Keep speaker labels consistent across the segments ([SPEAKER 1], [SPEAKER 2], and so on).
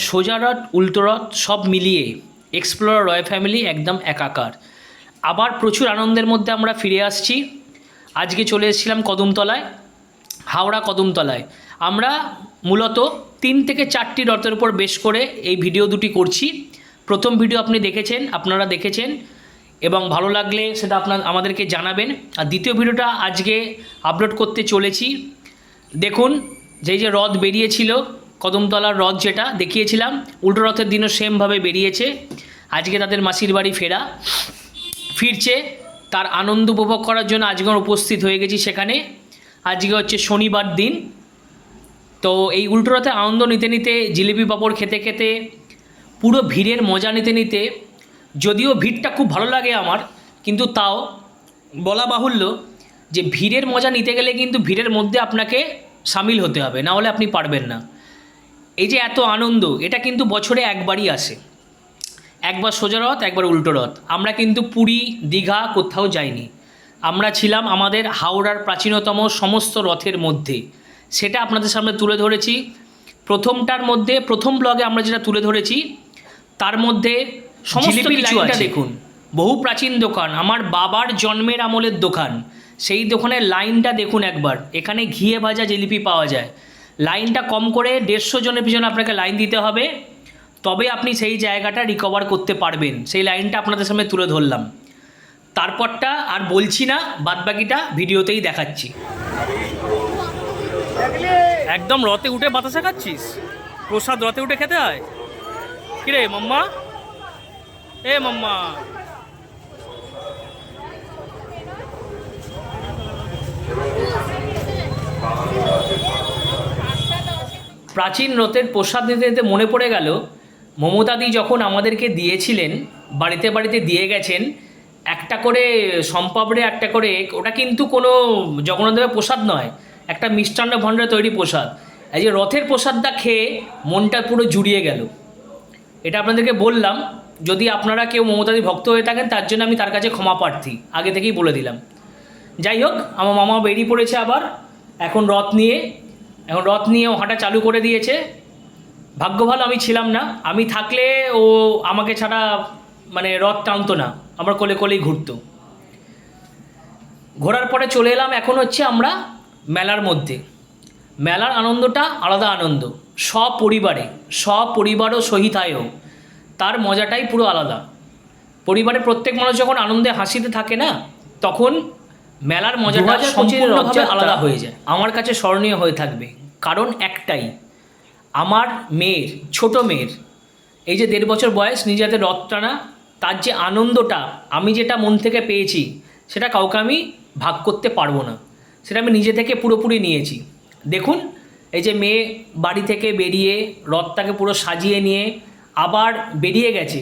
[SPEAKER 1] সোজা রথ উল্টো রথ সব মিলিয়ে এক্সপ্লোরার রয়্যাল ফ্যামিলি একদম একাকার। আবার প্রচুর আনন্দের মধ্যে আমরা ফিরে আসছি। আজকে চলে এসেছিলাম কদমতলায়, হাওড়া কদমতলায়। আমরা মূলত 3 থেকে 4টি রথের উপর বেশ করে এই ভিডিও দুটি করছি। প্রথম ভিডিও আপনারা দেখেছেন এবং ভালো লাগলে সেটা আমাদেরকে জানাবেন। আর দ্বিতীয় ভিডিওটা আজকে আপলোড করতে চলেছি। দেখুন, যে রথ বেরিয়েছিল, কদমতলার রথ যেটা দেখিয়েছিলাম, উল্টো রথের দিনও সেমভাবে বেরিয়েছে। আজকে তাদের মাসির বাড়ি ফিরছে, তার আনন্দ উপভোগ করার জন্য আজকে উপস্থিত হয়ে গেছি সেখানে। আজকে হচ্ছে শনিবার দিন। তো এই উল্টো রথে আনন্দ নিতে নিতে, জিলিপি পাঁপড় খেতে খেতে, পুরো ভিড়ের মজা নিতে নিতে, যদিও ভিড়টা খুব ভালো লাগে আমার, কিন্তু তাও বলা বাহুল্য যে ভিড়ের মজা নিতে গেলে কিন্তু ভিড়ের মধ্যে আপনাকে সামিল হতে হবে, না হলে আপনি পারবেন না। এই যে এত আনন্দ, এটা কিন্তু বছরে একবারই আসে, একবার সোজা রথ, একবার উল্টো রথ। আমরা কিন্তু পুরী, দীঘা কোথাও যাইনি। আমরা ছিলাম আমাদের হাওড়ার প্রাচীনতম সমস্ত রথের মধ্যে। সেটা আপনাদের সামনে তুলে ধরেছি। প্রথম ব্লগে আমরা যেটা তুলে ধরেছি, তার মধ্যে সমস্ত কিছু আছে। দেখুন, বহু প্রাচীন দোকান, আমার বাবার জন্মের আমলের দোকান। সেই দোকানের লাইনটা দেখুন একবার। এখানে ঘিয়ে ভাজা জিলিপি পাওয়া যায়। লাইনটা কম করে 150 জনের পিছনে আপনাকে লাইন দিতে হবে, তবে আপনি সেই জায়গাটা রিকভার করতে পারবেন। সেই লাইনটা আপনাদের সামনে তুলে ধরলাম। তারপরটা আর বলছি না, বাদবাকিটা ভিডিওতেই দেখাচ্ছি। একদম রথে উঠে বাতাসা খাচ্ছিস? প্রসাদ রথে উঠে খেতে হয়? কিরে মাম্মা, এ মাম্মা, প্রাচীন রথের প্রসাদ নিতে নিতে মনে পড়ে গেল, মমতাদি যখন আমাদেরকে দিয়েছিলেন, বাড়িতে বাড়িতে দিয়ে গেছেন একটা করে সম্পাবড়ে, একটা করে, ওটা কিন্তু কোনো জগন্নাথদেবের প্রসাদ নয়, একটা মিষ্টান্ন ভাণ্ডারে তৈরি প্রসাদ। এই যে রথের প্রসাদটা খেয়ে মনটা পুরো জুড়িয়ে গেল। এটা আপনাদেরকে বললাম, যদি আপনারা কেউ মমতাদি ভক্ত হয়ে থাকেন, তার জন্য আমি তার কাছে ক্ষমা প্রার্থী, আগে থেকেই বলে দিলাম। যাই হোক, আমার মামা বেরিয়ে পড়েছে আবার এখন রথ নিয়েও হাঁটা চালু করে দিয়েছে। ভাগ্য ভালো আমি ছিলাম না, আমি থাকলে ও আমাকে ছাড়া রথ টানতো না, আমার কোলে কোলেই ঘুরতো। ঘোরার পরে চলে এলাম, এখন হচ্ছে আমরা মেলার মধ্যে। মেলার আনন্দটা আলাদা আনন্দ, সপরিবার ও সহিতায়ও, তার মজাটাই পুরো আলাদা। পরিবারের প্রত্যেক মানুষ যখন আনন্দে হাসিতে থাকে না, তখন মেলার মজাটা সম্পূর্ণভাবে আলাদা হয়ে যায়। আমার কাছে স্মরণীয় হয়ে থাকবে, কারণ একটাই, আমার মেয়ের, ছোট মেয়ের, এই যে 1.5 বছর বয়স, নিজে হাতে রথ টানা, তার যে আনন্দটা আমি যেটা মন থেকে পেয়েছি, সেটা কাউকে আমি ভাগ করতে পারবো না। সেটা আমি নিজে থেকে পুরোপুরি নিয়েছি। দেখুন, এই যে মেয়ে বাড়ি থেকে বেরিয়ে রথটাকে পুরো সাজিয়ে নিয়ে আবার বেরিয়ে গেছে,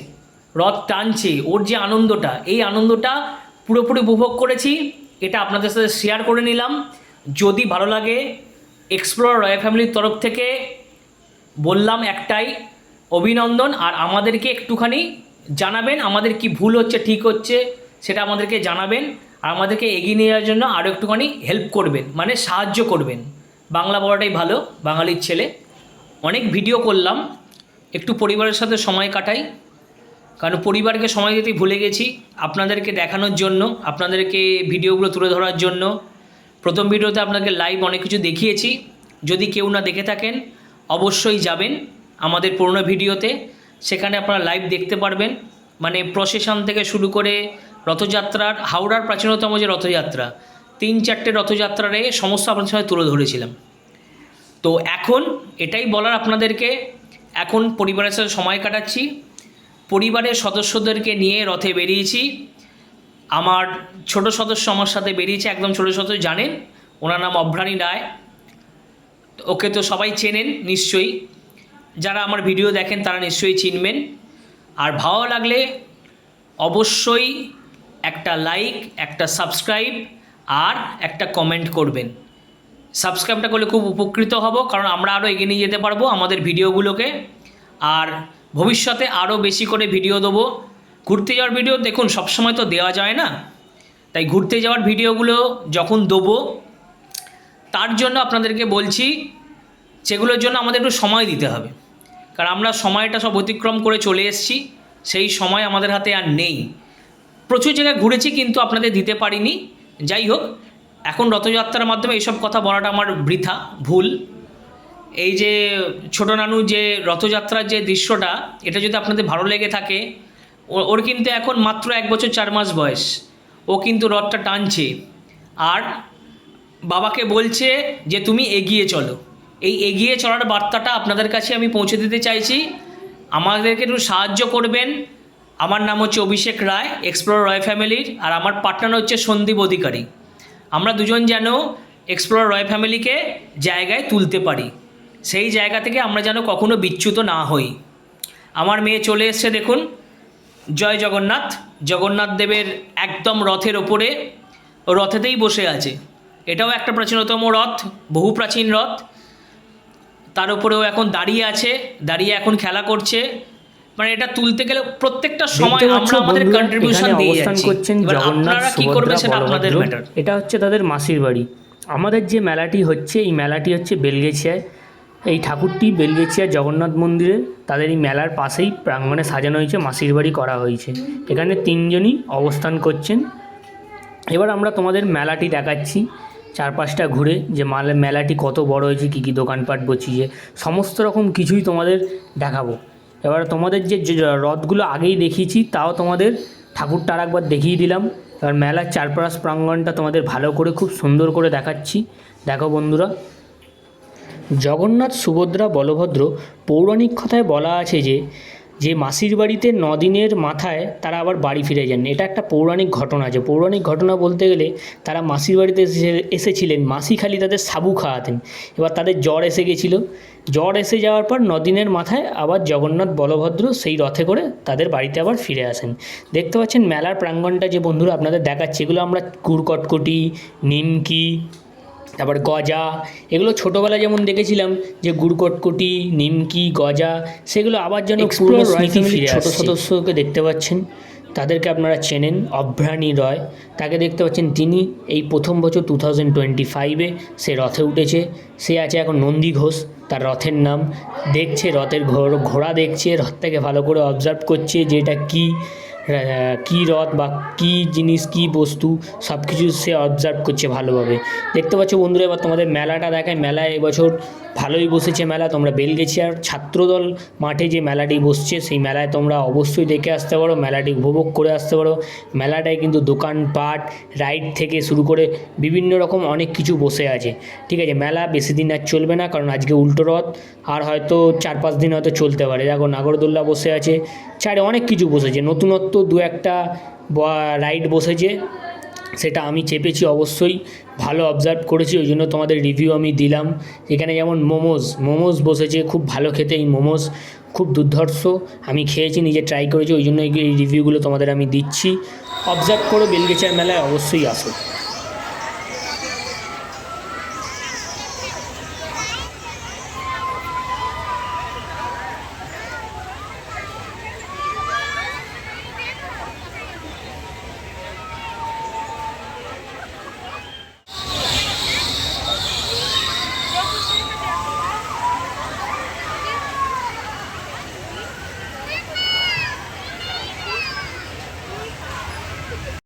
[SPEAKER 1] রথ টানছে, ওর যে আনন্দটা, এই আনন্দটা পুরোপুরি উপভোগ করেছি। এটা আপনাদের সাথে শেয়ার করে নিলাম। যদি ভালো লাগে, এক্সপ্লোরার রয়্যাল ফ্যামিলির তরফ থেকে বললাম একটাই অভিনন্দন। আর আমাদেরকে একটুখানি জানাবেন, আমাদের কি ভুল হচ্ছে, ঠিক হচ্ছে, সেটা আমাদেরকে জানাবেন। আর আমাদেরকে এগিয়ে নিয়ে যাওয়ার জন্য আরও একটুখানি হেল্প করবেন, সাহায্য করবেন। বাংলা বলাটাই ভালো, বাঙালির ছেলে। অনেক ভিডিও করলাম, একটু পরিবারের সাথে সময় কাটাই, কারণ পরিবারকে সময় দিতে ভুলে গেছি। আপনাদেরকে দেখানোর জন্য, আপনাদেরকে ভিডিওগুলো তুলে ধরার জন্য। প্রথম ভিডিওতে আপনাকে লাইভ অনেক কিছু দেখিয়েছি। যদি কেউ না দেখে থাকেন, অবশ্যই যাবেন আমাদের পুরনো ভিডিওতে, সেখানে আপনারা লাইভ দেখতে পারবেন। প্রসেশন থেকে শুরু করে রথযাত্রার, হাওড়ার প্রাচীনতম যে রথযাত্রা, 3-4টে রথযাত্রারে সমস্ত আপনাদের সঙ্গে তুলে ধরেছিলাম। তো এখন এটাই বলার আপনাদেরকে, এখন পরিবারের সাথে সময় কাটাচ্ছি, পরিবারের সদস্যদেরকে নিয়ে রথে বেরিয়েছি। আমার ছোট সদস্য আমার সাথে বেরিয়েছে, একদম ছোট সদস্য, জানেন ওনার নাম অভ্রাণী রায়। ওকে তো সবাই চেনেন নিশ্চয়ই, যারা আমার ভিডিও দেখেন তারা নিশ্চয়ই চিনবেন। আর ভালো লাগলে অবশ্যই একটা লাইক, একটা সাবস্ক্রাইব আর একটা কমেন্ট করবেন। সাবস্ক্রাইবটা করলে খুব উপকৃত হব, কারণ আমরা আরও এগিয়ে নিয়ে যেতে পারবো আমাদের ভিডিওগুলোকে। আর ভবিষ্যতে আরও বেশি করে ভিডিও দেবো। ঘুরতে যাওয়ার ভিডিও দেখুন সবসময় তো দেওয়া যায় না, তাই ঘুরতে যাওয়ার ভিডিওগুলো যখন দেবো, তার জন্য আপনাদেরকে বলছি, সেগুলোর জন্য আমাদের একটু সময় দিতে হবে। কারণ আমরা সময়টা সব অতিক্রম করে চলে এসেছি, সেই সময় আমাদের হাতে আর নেই। প্রচুর জায়গায় ঘুরেছি কিন্তু আপনাদের দিতে পারিনি। যাই হোক, এখন রথযাত্রার মাধ্যমে এইসব কথা বলাটা আমার বৃথা, ভুল। এই যে ছোটো নানু যে রথযাত্রার যে দৃশ্যটা, এটা যদি আপনাদের ভালো লেগে থাকে, ওর কিন্তু এখন মাত্র 1 বছর 4 মাস বয়স। ও কিন্তু রথটা টানছে আর বাবাকে বলছে যে তুমি এগিয়ে চলো। এই এগিয়ে চলার বার্তাটা আপনাদের কাছে আমি পৌঁছে দিতে চাইছি। আমাদেরকে একটু সাহায্য করবেন। আমার নাম হচ্ছে অভিষেক রায়, এক্সপ্লোরার রয় ফ্যামিলির, আর আমার পার্টনার হচ্ছে সন্দীপ অধিকারী। আমরা দুজন যেন এক্সপ্লোরার রয় ফ্যামিলিকে জায়গায় তুলতে পারি, সেই জায়গা থেকে আমরা যেন কখনো বিচ্যুত না হই। আমার মেয়ে চলে এসছে, দেখুন, জয় জগন্নাথ। জগন্নাথ দেবের একদম রথের ওপরে, রথেতেই বসে আছে। এটাও একটা প্রাচীনতম রথ, বহু প্রাচীন রথ। তার উপরেও এখন দাঁড়িয়ে আছে, দাঁড়িয়ে এখন খেলা করছে। মানে এটা তুলতে গেলে প্রত্যেকটা সময় আমরা আমাদের কন্ট্রিবিউশন দিয়ে যাচ্ছি। এবার আপনারা কি করবেন সেটা আপনাদের ম্যাটার।
[SPEAKER 2] এটা হচ্ছে তাদের মাসির বাড়ি। আমাদের যে মেলাটি হচ্ছে, এই মেলাটি হচ্ছে বেলগেছিয়ায়। এই ঠাকুরটি বেলগেছিয়া জগন্নাথ মন্দিরে তাদের এই মেলার পাশেই প্রাঙ্গণে সাজানো হয়েছে, মাসির বাড়ি করা হয়েছে। এখানে 3 জনই অবস্থান করছেন। এবার আমরা তোমাদের মেলাটি দেখাচ্ছি চারপাশটা ঘুরে, যে মেলাটি কত বড় হয়েছে, কী কী দোকানপাট বসিয়েছে, সমস্ত রকম কিছুই তোমাদের দেখাবো। এবার তোমাদের যে রথগুলো আগেই দেখিয়েছি, তাও তোমাদের ঠাকুরটা আর একবার দেখিয়ে দিলাম। এবার মেলার চারপাশ প্রাঙ্গণটা তোমাদের ভালো করে খুব সুন্দর করে দেখাচ্ছি। দেখো বন্ধুরা, জগন্নাথ, সুভদ্রা, বলভদ্র, পৌরাণিক কথায় বলা আছে যে মাসির বাড়িতে 9 দিনের মাথায় তারা আবার বাড়ি ফিরে যান। এটা একটা পৌরাণিক ঘটনা আছে। পৌরাণিক ঘটনা বলতে গেলে তারা মাসির বাড়িতে এসেছিলেন, মাসি খালি তাদের সাবু খাওয়াতেন। এবার তাদের জ্বর এসে গেছিলো। জ্বর এসে যাওয়ার পর 9 দিনের মাথায় আবার জগন্নাথ, বলভদ্র সেই রথে করে তাদের বাড়িতে আবার ফিরে আসেন। দেখতে পাচ্ছেন মেলার প্রাঙ্গণটা যে বন্ধুরা আপনাদের দেখাচ্ছে, এগুলো আমরা গুড় কটকটি, নিমকি, তারপর গজা, এগুলো ছোটোবেলায় যেমন দেখেছিলাম যে গুড় কটকটি, নিমকি, গজা, সেগুলো আবার যেন পুরনো স্মৃতি ফিরে আসছে। ছোটো সদস্যকে দেখতে পাচ্ছেন, তাদেরকে আপনারা চেনেন, অভ্রাণী রয়, তাকে দেখতে পাচ্ছেন। তিনি এই প্রথম বছর 2025-এ সে রথে উঠেছে। সে আছে এখন নন্দী ঘোষ, তার রথের নাম। দেখছে রথের ঘোড়া দেখছে, রথটাকে ভালো করে অবজার্ভ করছে যে এটা কী রথ বা কী জিনিস, কী বস্তু, সব কিছু সে অবজার্ভ করছে ভালোভাবে। দেখতে পাচ্ছ বন্ধুরা, এবার তোমাদের মেলাটা দেখায়। মেলায় এবছর ভালোই বসেছে মেলা। তোমরা বেলগেছিয়ার ছাত্রদল মাঠে যে মেলাটি বসছে, সেই মেলায় তোমরা অবশ্যই দেখে আসতে পারো, মেলাটি উপভোগ করে আসতে পারো। মেলাটায় কিন্তু দোকানপাট, রাইড থেকে শুরু করে বিভিন্ন রকম অনেক কিছু বসে আছে। ঠিক আছে, মেলা বেশি দিন আর চলবে না, কারণ আজকে উল্টো রথ, আর হয়তো 4-5 দিন হয়তো চলতে পারে। দেখো নাগরদোল্লা বসে আছে, চারে অনেক কিছু বসেছে, নতুনত্ব 2-1টা রাইড বসেছে। সেটা আমি চেপেছি, অবশ্যই ভালো অবজার্ভ করেছি, ওই জন্য তোমাদের রিভিউ আমি দিলাম। এখানে যেমন মোমোজ বসেছে, খুব ভালো খেতে এই মোমোজ, খুব দুর্ধর্ষ। আমি খেয়েছি, নিজে ট্রাই করেছি, ওই জন্য এই রিভিউগুলো তোমাদের আমি দিচ্ছি। অবজার্ভ করো, বেলগেছিয়ার মেলায় অবশ্যই আসো।